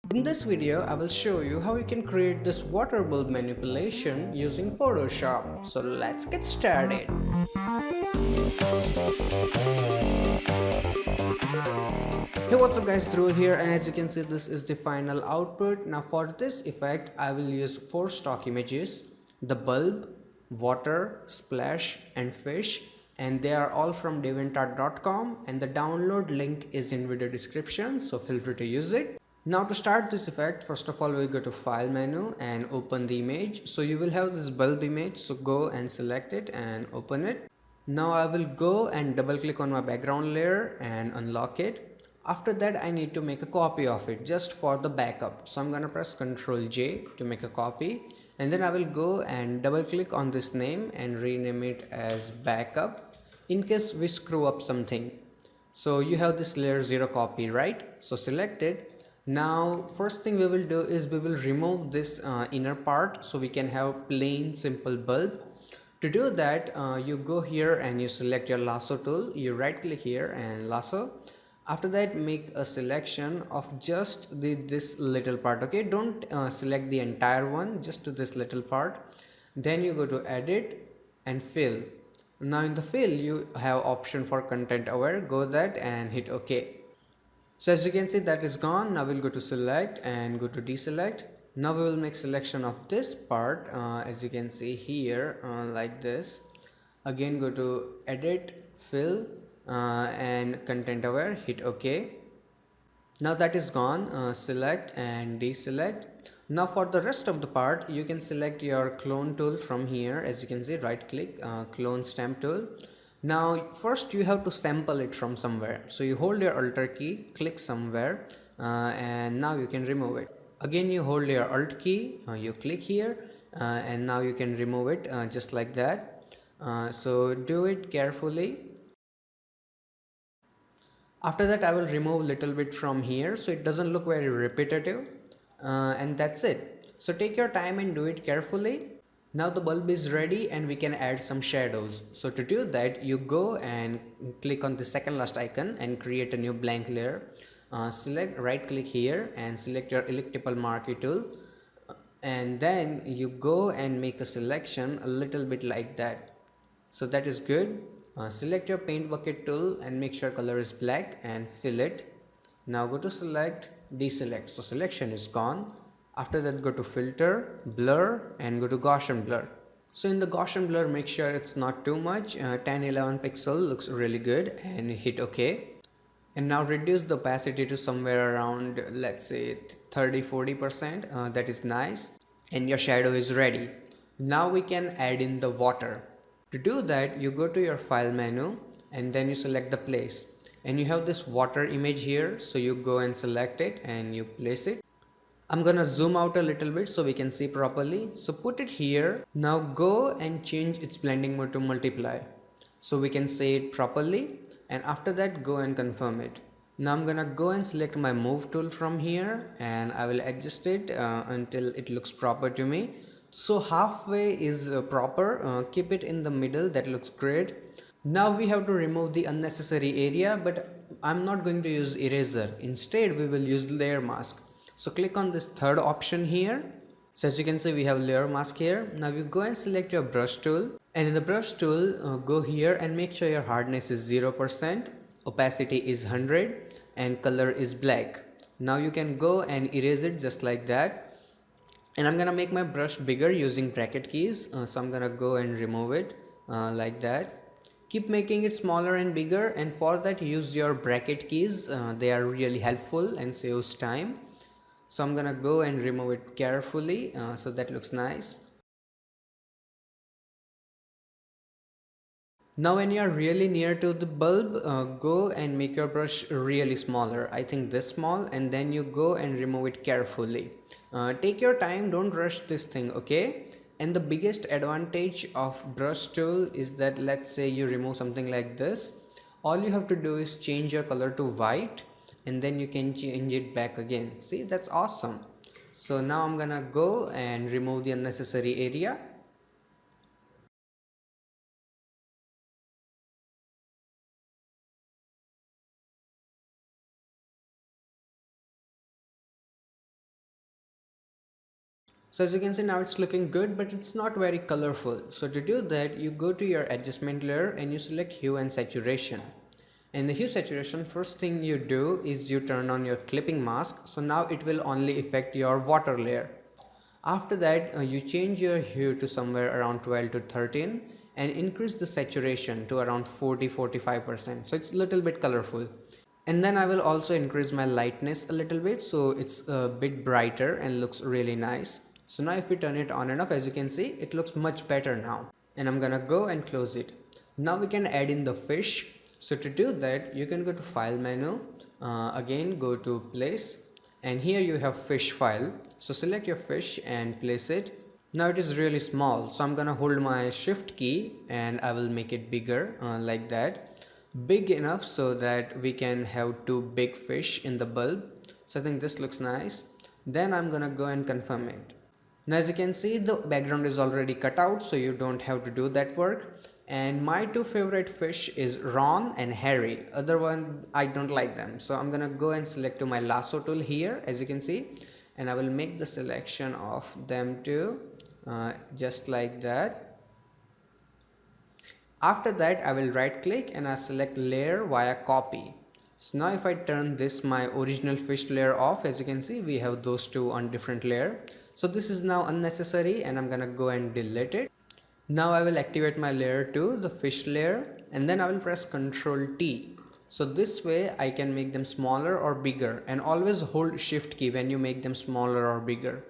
In this video, I will show you how you can create this water bulb manipulation using Photoshop. So let's get started. Hey, what's up guys, Dhruv here, and as you can see this is the final output. Now for this effect I will use 4 stock images: the bulb, water, splash and fish, and they are all from deviantart.com, and the download link is in video description, so feel free to use it. Now to start this effect, first of all we go to file menu and open the image. So you will have this bulb image, so go and select it and open it. Now I will go and double click on my background layer and unlock it. After that I need to make a copy of it just for the backup. So I'm gonna press Ctrl J to make a copy, and then I will go and double click on this name and rename it as backup in case we screw up something. So you have this layer 0 copy, right? So select it. Now first thing we will do is we will remove this inner part so we can have plain simple bulb. To do that, you go here and you select your lasso tool, you right click here and lasso. After that make a selection of just this little part, okay? Don't select the entire one, just to this little part. Then you go to edit and fill. Now in the fill you have option for content aware, go that and hit OK. So as you can see that is gone. Now we'll go to select and go to deselect. Now we will make selection of this part, as you can see here, like this. Again go to edit, fill and content aware, hit OK. Now that is gone. Select and deselect. Now for the rest of the part you can select your clone tool from here. As you can see, right click, clone stamp tool. Now first you have to sample it from somewhere, so you hold your alt key, click somewhere, and now you can remove it. Again you hold your alt key, you click here, and now you can remove it just like that. So do it carefully. After that I will remove little bit from here so it doesn't look very repetitive, and that's it. So take your time and do it carefully. Now the bulb is ready and we can add some shadows. So to do that you go and click on the second last icon and create a new blank layer. Select, right click here and select your elliptical marquee tool, and then you go and make a selection a little bit like that. So that is good. Select your paint bucket tool and make sure color is black and fill it. Now go to select, deselect, so selection is gone. After that go to filter, blur and go to Gaussian blur. So in the Gaussian blur make sure it's not too much, 10-11 pixel looks really good, and hit OK. And now reduce the opacity to somewhere around, let's say 30-40%. That is nice, and your shadow is ready. Now we can add in the water. To do that you go to your file menu and then you select the place, and you have this water image here, so you go and select it and you place it. I'm gonna zoom out a little bit so we can see properly. So put it here. Now go and change its blending mode to multiply so we can see it properly, and after that go and confirm it. Now I'm gonna go and select my move tool from here and I will adjust it until it looks proper to me. So halfway is proper, keep it in the middle, that looks great. Now we have to remove the unnecessary area, but I'm not going to use eraser. Instead we will use layer mask. So click on this third option here. So as you can see we have layer mask here. Now you go and select your brush tool, and in the brush tool go here and make sure your hardness is 0%, opacity is 100 and color is black. Now you can go and erase it just like that, and I'm gonna make my brush bigger using bracket keys. So I'm gonna go and remove it like that. Keep making it smaller and bigger, and for that use your bracket keys. They are really helpful and saves time. So I'm gonna go and remove it carefully, so that looks nice. Now when you are really near to the bulb, go and make your brush really smaller, I think this small, and then you go and remove it carefully. Take your time, don't rush this thing, okay? And the biggest advantage of brush tool is that, let's say you remove something like this, all you have to do is change your color to white and then you can change it back again. See, that's awesome. So now I'm gonna go and remove the unnecessary area. So as you can see now it's looking good, but it's not very colorful. So to do that, you go to your adjustment layer and you select hue and saturation. In the hue saturation, first thing you do is you turn on your clipping mask. So now it will only affect your water layer. After that, you change your hue to somewhere around 12 to 13 and increase the saturation to around 40-45%. So it's a little bit colorful. And then I will also increase my lightness a little bit so it's a bit brighter and looks really nice. So now if we turn it on and off, as you can see, it looks much better now. And I'm gonna go and close it. Now we can add in the fish. So to do that, you can go to file menu, again go to place, and here you have fish file. So select your fish and place it. Now it is really small, so I'm gonna hold my shift key and I will make it bigger, like that, big enough so that we can have two big fish in the bulb. So I think this looks nice. Then I'm gonna go and confirm it. Now as you can see, the background is already cut out, so you don't have to do that work. And my two favorite fish is Ron and Harry. Other one, I don't like them. So I'm gonna go and select to my lasso tool here, as you can see, and I will make the selection of them too, just like that. After that, I will right click and I select layer via copy. So now if I turn this my original fish layer off, as you can see, we have those two on different layer. So this is now unnecessary and I'm gonna go and delete it. Now I will activate my layer 2, the fish layer, and then I will press Ctrl T. So this way I can make them smaller or bigger, and always hold shift key when you make them smaller or bigger.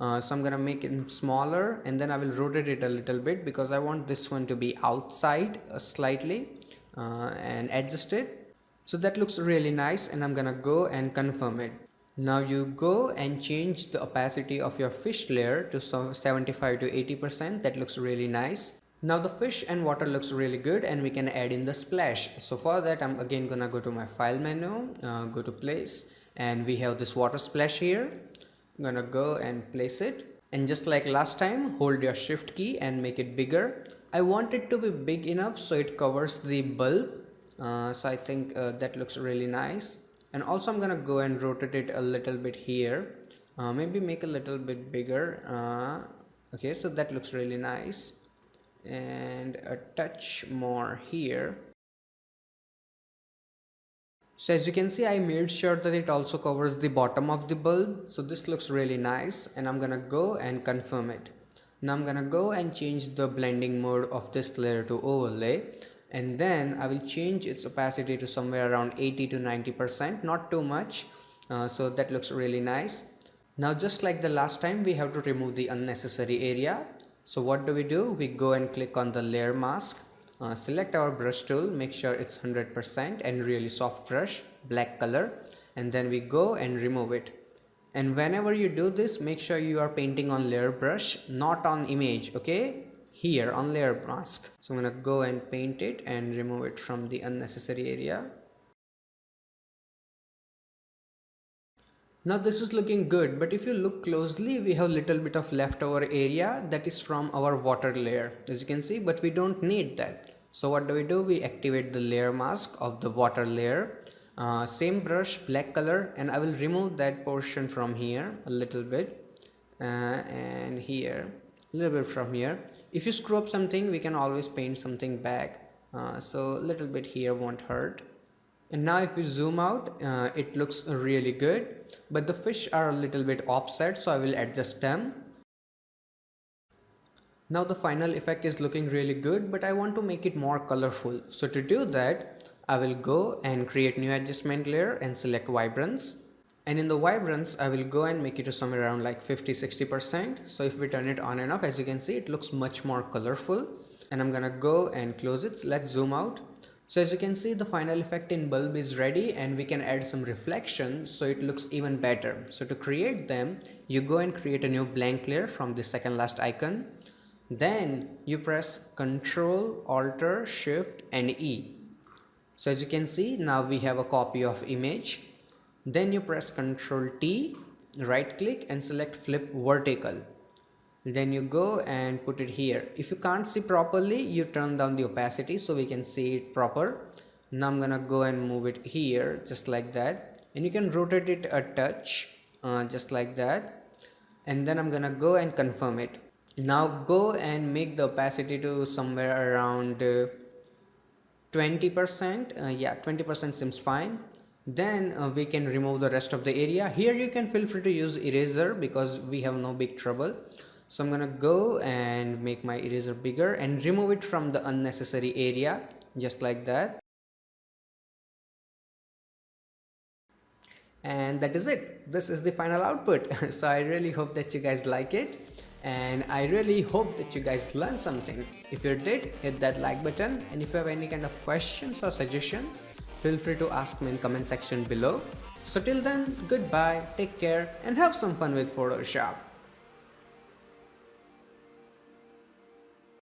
So I'm gonna make it smaller and then I will rotate it a little bit because I want this one to be outside slightly, and adjust it. So that looks really nice and I'm gonna go and confirm it. Now you go and change the opacity of your fish layer to 75 to 80%. That looks really nice. Now the fish and water looks really good and we can add in the splash. So for that I'm again gonna go to my file menu, go to place, and we have this water splash here. I'm gonna go and place it, and just like last time, hold your shift key and make it bigger. I want it to be big enough so it covers the bulb. So I think that looks really nice. And also I'm gonna go and rotate it a little bit here, maybe make a little bit bigger. Okay, so that looks really nice, and a touch more here. So as you can see, I made sure that it also covers the bottom of the bulb. So this looks really nice and I'm gonna go and confirm it. Now I'm gonna go and change the blending mode of this layer to overlay, and then I will change its opacity to somewhere around 80 to 90%, not too much. So that looks really nice. Now just like the last time, we have to remove the unnecessary area. So what do? We go and click on the layer mask, select our brush tool, make sure it's 100% and really soft brush, black color, and then we go and remove it. And whenever you do this, make sure you are painting on layer brush, not on image, okay? Here on layer mask. So I'm gonna go and paint it and remove it from the unnecessary area. Now this is looking good, but if you look closely, we have little bit of leftover area that is from our water layer, as you can see, but we don't need that. So what do? We activate the layer mask of the water layer, same brush, black color, and I will remove that portion from here a little bit, and here a little bit from here. If you screw up something, we can always paint something back, so a little bit here won't hurt. And now if we zoom out, it looks really good, but the fish are a little bit offset, so I will adjust them. Now the final effect is looking really good, but I want to make it more colorful. So to do that, I will go and create new adjustment layer and select vibrance. And in the vibrance, I will go and make it to somewhere around like 50-60%. So if we turn it on and off, as you can see, it looks much more colorful. And I'm gonna go and close it. So let's zoom out. So as you can see, the final effect in bulb is ready, and we can add some reflection so it looks even better. So to create them, you go and create a new blank layer from the second last icon. Then you press Ctrl, Alt, Shift and E. So as you can see, now we have a copy of image. Then you press Ctrl T, right click and select flip vertical. Then you go and put it here. If you can't see properly, you turn down the opacity so we can see it proper. Now I'm gonna go and move it here just like that, and you can rotate it a touch, just like that. and then I'm gonna go and confirm it. Now go and make the opacity to somewhere around 20%. Yeah, 20% seems fine. Then we can remove the rest of the area. Here you can feel free to use eraser because we have no big trouble. So I'm gonna go and make my eraser bigger and remove it from the unnecessary area, just like that. And that is it. This is the final output. So I really hope that you guys like it, and I really hope that you guys learned something. If you did, hit that like button, and if you have any kind of questions or suggestion, feel free to ask me in comment section below. So till then, goodbye, take care, and have some fun with Photoshop.